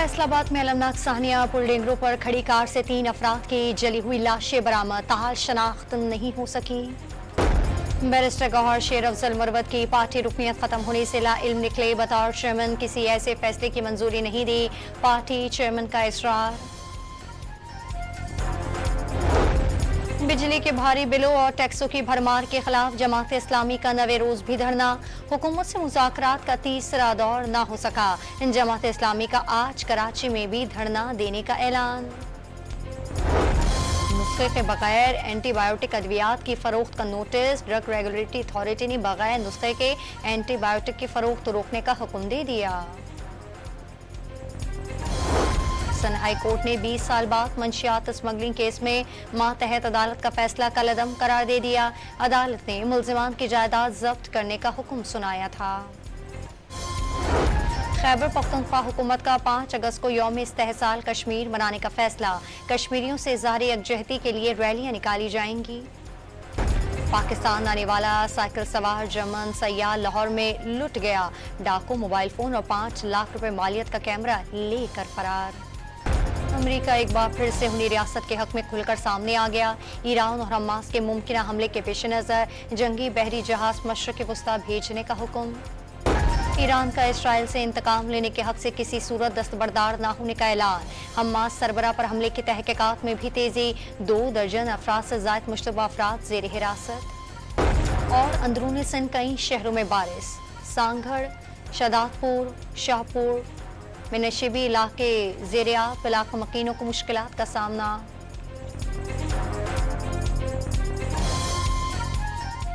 फैसलाबाद में अलमनाक साहनिया पुल डेंगरों पर खड़ी कार से 3 अफराद की जली हुई लाशें बरामद, ताहाल शनाख्त नहीं हो सकी। बैरिस्टर गौहर शेर अफजल मुरवत की पार्टी रुकनियत खत्म होने से ला इल्म निकले, बतौर चेयरमैन किसी ऐसे फैसले की मंजूरी नहीं दी, पार्टी चेयरमैन का इसरार। बिजली के भारी बिलों और टैक्सों की भरमार के खिलाफ जमात इस्लामी का नवे रोज भी धरना, हुकूमत से मुज़ाकरात का तीसरा दौर ना हो सका, जमात इस्लामी का आज कराची में भी धरना देने का ऐलान। नुस्खे के बगैर एंटीबायोटिक अद्वियात की फरोख्त का नोटिस, ड्रग रेगुलेटरी अथॉरिटी ने बगैर नुस्खे के एंटीबायोटिक की फरोख्त रोकने का हुक्म दे दिया। हाई कोर्ट ने 20 साल बाद मंशियात स्मगलिंग केस में मातहत अदालत का फैसला कलअदम करार दे दिया। अदालत ने मुल्जिमान की जायदाद जब्त करने का हुक्म सुनाया था। खैबर पख्तूनख्वा हुकूमत का 5 अगस्त को यौम इस्तेहसाल कश्मीर मनाने का फैसला, कश्मीरियों से इज़हार यकजहती के लिए रैलियां निकाली जाएंगी। पाकिस्तान आने वाला साइकिल सवार जर्मन सयाह लाहौर में लुट गया, डाकू मोबाइल फोन और 5 लाख रुपए मालियत का कैमरा लेकर फरार। अमेरिका एक बार फिर से हुनी रियासत के हक में खुलकर सामने आ गया। ईरान और हमास के मुमकिना हमले के पेश नज़र जंगी बहरी जहाज मशरक़ वस्ता भेजने का हुक्म। ईरान का इसराइल से इंतकाम लेने के हक से किसी सूरत दस्तबरदार न होने का ऐलान। हमास सरबरा पर हमले की तहकीकात में भी तेजी, 2 दर्जन अफराद से ज़ायद मुश्तबा अफराद ज़ेर हिरासत। और अंदरूनी सिंध कई शहरों में बारिश, सांगढ़, शदादपुर, शाहपुर में नशीबी इलाके ज़ेर-ए-आब, इलाका मकीनों को मुश्किलात का सामना।